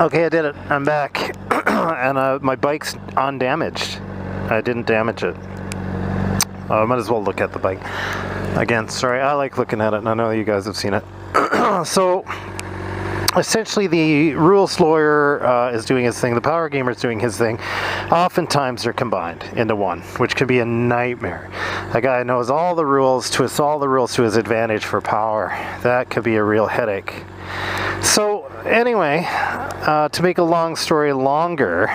Okay, I did it. I'm back. And my bike's undamaged. I didn't damage it. I might as well look at the bike. Again, sorry, I like looking at it, and I know you guys have seen it. So, essentially, the rules lawyer is doing his thing, the power gamer is doing his thing. Oftentimes, they're combined into one, which can be a nightmare. A guy knows all the rules, twists all the rules to his advantage for power. That could be a real headache. So, anyway, to make a long story longer,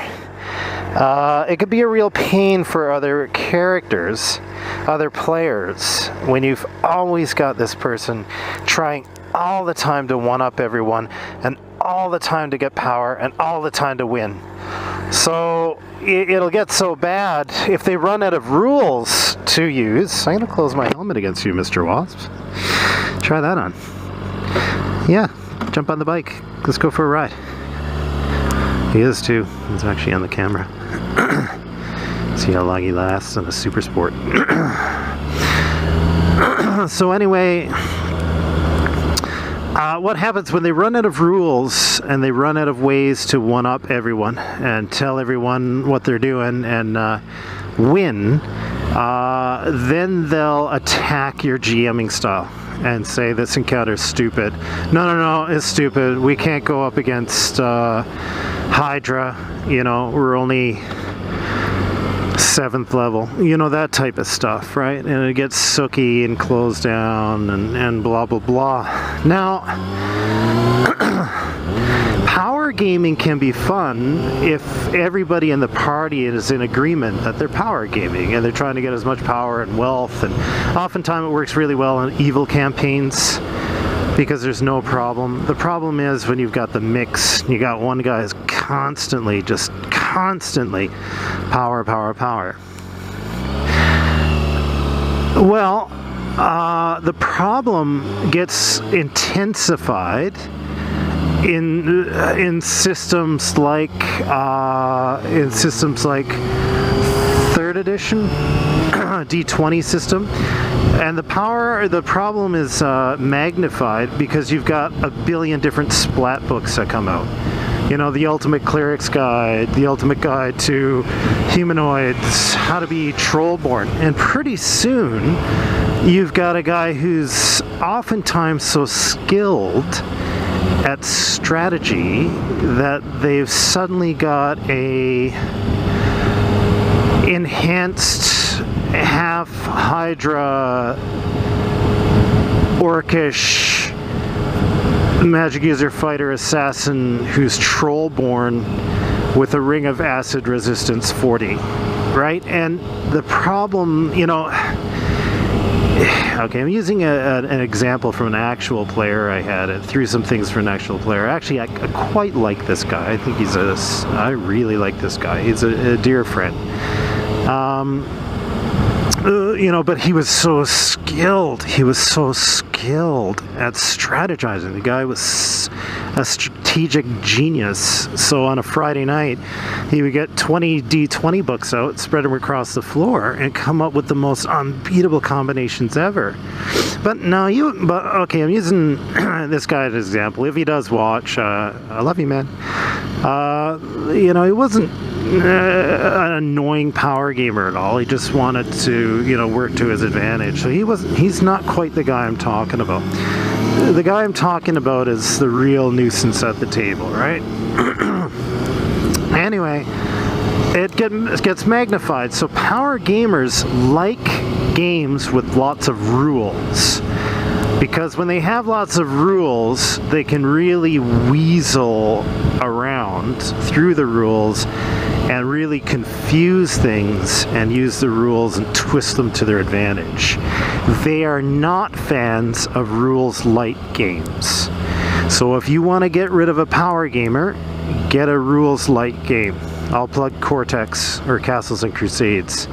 it could be a real pain for other characters, other players, when you've always got this person trying all the time to one-up everyone, and all the time to get power, and all the time to win. So it'll get so bad if they run out of rules to use. I'm going to close my helmet against you, Mr. Wasp. Try that on. Yeah, jump on the bike. Let's go for a ride. He is too. He's actually on the camera. See how long he lasts in a super sport. So anyway, what happens when they run out of rules and they run out of ways to one-up everyone and tell everyone what they're doing and win, then they'll attack your GMing style and say this encounter is stupid. No, it's stupid. We can't go up against Hydra. You know, we're only 7th level. You know, that type of stuff, right? And it gets sooky and closed down and blah, blah, blah. Now, power gaming can be fun if everybody in the party is in agreement that they're power gaming and they're trying to get as much power and wealth, and oftentimes it works really well in evil campaigns because there's no problem. The problem is when you've got the mix, you got one guy who's constantly power. Well, the problem ges intensified in systems like 3rd edition D20 system, and the problem is magnified because you've got a billion different splat books that come out. You know, the Ultimate Cleric's Guide, the Ultimate Guide to Humanoids, how to be Trollborn, and pretty soon you've got a guy who's oftentimes so skilled at strategy that they've suddenly got a enhanced half Hydra orcish magic user fighter assassin who's Trollborn with a ring of acid resistance 40, right? And the problem, you know, okay, I'm using an example from an actual player I had. It threw some things for an actual player. Actually, I quite like this guy. I think I really like this guy. He's a dear friend. You know, but he was so skilled. He was so skilled at strategizing. The guy was a strategic genius. So on a Friday night, he would get 20 D20 books out, spread them across the floor, and come up with the most unbeatable combinations ever. But okay, I'm using this guy as an example. If he does watch, I love you, man. You know, he wasn't an annoying power gamer at all. He just wanted to, you know, work to his advantage. So he's not quite the guy I'm talking about. The guy I'm talking about is the real nuisance at the table, right? Anyway, it gets magnified. So power gamers like games with lots of rules, because when they have lots of rules, they can really weasel around through the rules and really confuse things and use the rules and twist them to their advantage. They are not fans of rules light games. So if you want to get rid of a power gamer, get a rules light game. I'll plug Cortex or Castles and Crusades.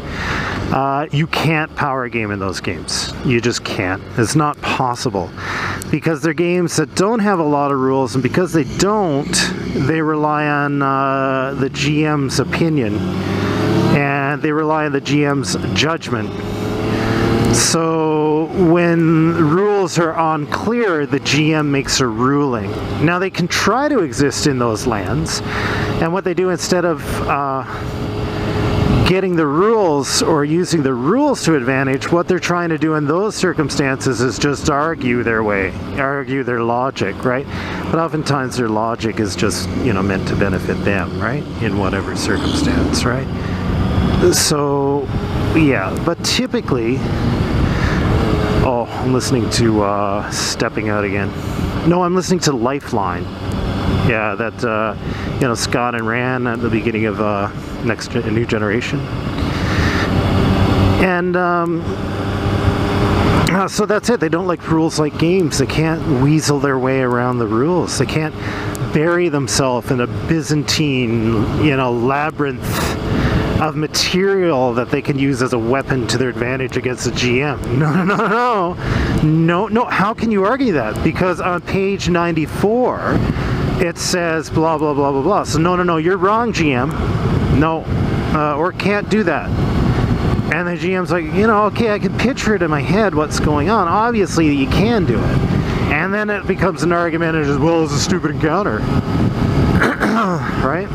You can't power game in those games. You just can't. It's not possible. Because they're games that don't have a lot of rules, and because they don't, they rely on the GM's opinion, and they rely on the GM's judgment. So when rules are unclear, the GM makes a ruling. Now they can try to exist in those lands, and what they do instead of getting the rules or using the rules to advantage, what they're trying to do in those circumstances is just argue their way, argue their logic, right? But oftentimes their logic is just, meant to benefit them, right? In whatever circumstance, right? So, yeah, but typically, I'm listening to Stepping Out again. No, I'm listening to Lifeline. Yeah, that, Scott and Ran at the beginning of New Generation. And so that's it. They don't like rules like games. They can't weasel their way around the rules. They can't bury themselves in a Byzantine, labyrinth of material that they can use as a weapon to their advantage against the GM. No. How can you argue that? Because on page 94, it says blah, blah, blah, blah, blah. So no, you're wrong, GM. No, or can't do that. And the GM's like, okay, I can picture it in my head what's going on. Obviously, you can do it. And then it becomes an argument as well as a stupid encounter. Right?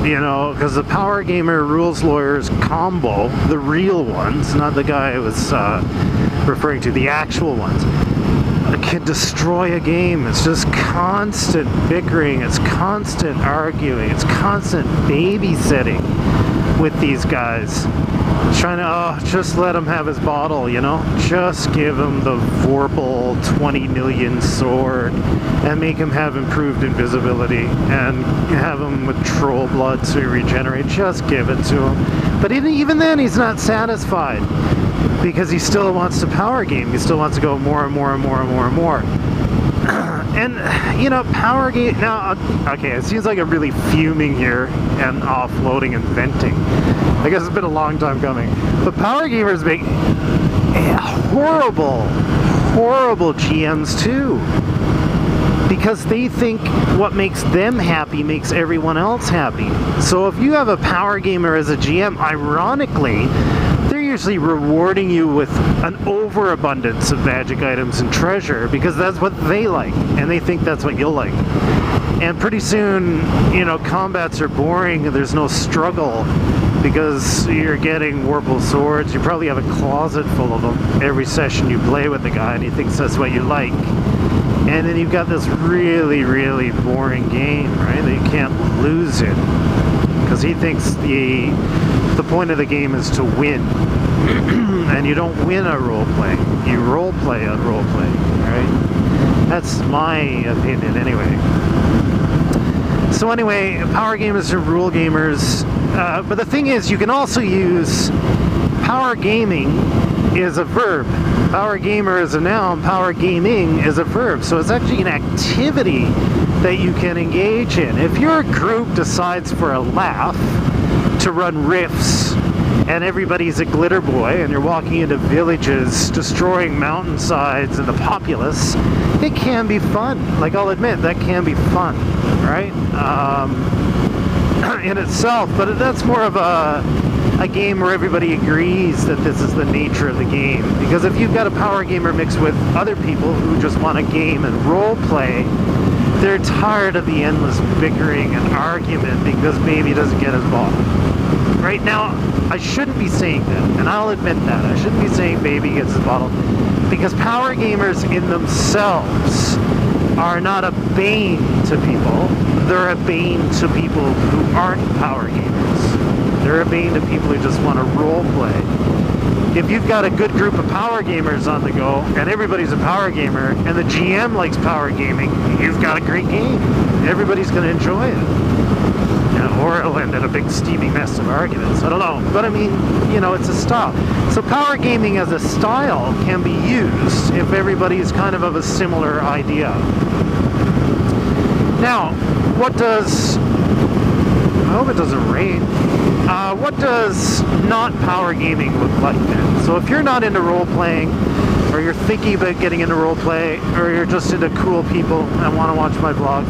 Because the Power Gamer Rules Lawyers combo, the real ones, not the guy I was referring to, the actual ones, can destroy a game. It's just constant bickering, it's constant arguing, it's constant babysitting with these guys. Trying to, just let him have his bottle, Just give him the Vorpal 20 million sword and make him have improved invisibility and have him with troll blood so he regenerate. Just give it to him. But even then, he's not satisfied because he still wants to power game. He still wants to go more and more and more and more and more. And, power game... Now, okay, it seems like I'm really fuming here and offloading and venting. I guess it's been a long time coming. But power gamers make horrible GMs too. Because they think what makes them happy makes everyone else happy. So if you have a power gamer as a GM, ironically, they're usually rewarding you with an overabundance of magic items and treasure because that's what they like, and they think that's what you'll like. And pretty soon, combats are boring, there's no struggle because you're getting Vorpal swords. You probably have a closet full of them every session you play with the guy, and he thinks that's what you like. And then you've got this really, really boring game, right? That you can't lose in because he thinks the point of the game is to win. And you don't win at role-play. You role-play at role-play, right? That's my opinion, anyway. So anyway, power gamers are rule gamers. But the thing is, you can also use power gaming is a verb. Power gamer is a noun. Power gaming is a verb. So it's actually an activity that you can engage in. If your group decides for a laugh to run riffs and everybody's a glitter boy and you're walking into villages destroying mountainsides and the populace, it can be fun. Like, I'll admit, that can be fun, right? In itself, but that's more of a game where everybody agrees that this is the nature of the game. Because if you've got a power gamer mixed with other people who just want to game and role play, they're tired of the endless bickering and argument because baby doesn't get his ball. Right now, I shouldn't be saying that, and I'll admit that. I shouldn't be saying baby gets his bottle, because power gamers in themselves are not a bane to people. They're a bane to people who aren't power gamers. They're a bane to people who just want to role play. If you've got a good group of power gamers on the go, and everybody's a power gamer, and the GM likes power gaming, you've got a great game. Everybody's going to enjoy it. Or it'll end in a big steaming mess of arguments. I don't know. But I mean, it's a style. So power gaming as a style can be used if everybody's kind of a similar idea. Now, what does... I hope it doesn't rain. What does not power gaming look like then? So if you're not into role-playing, or you're thinking about getting into role-play, or you're just into cool people and want to watch my vlogs,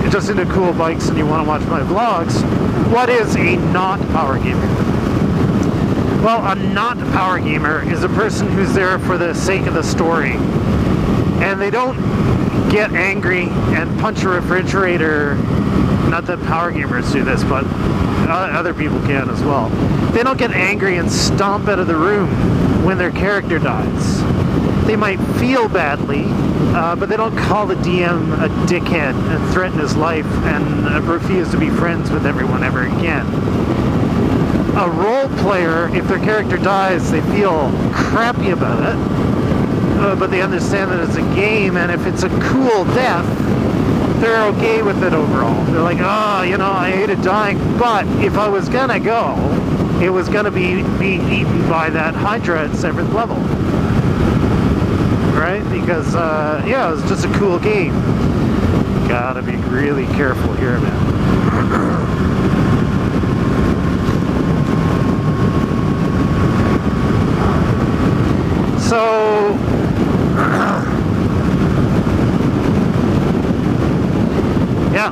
you're just into cool bikes and you want to watch my vlogs, what is a not power gamer? Well, a not power gamer is a person who's there for the sake of the story. And they don't get angry and punch a refrigerator. Not that power gamers do this, but other people can as well. They don't get angry and stomp out of the room when their character dies. They might feel badly, but they don't call the DM a dickhead and threaten his life and refuse to be friends with everyone ever again. A role player, if their character dies, they feel crappy about it, but they understand that it's a game, and if it's a cool death, they're okay with it overall. They're like, oh, you know, I hated dying, but if I was gonna go, it was gonna be being eaten by that Hydra at 7th level. Right? Because, yeah, it was just a cool game. Gotta be really careful here, man. So, yeah.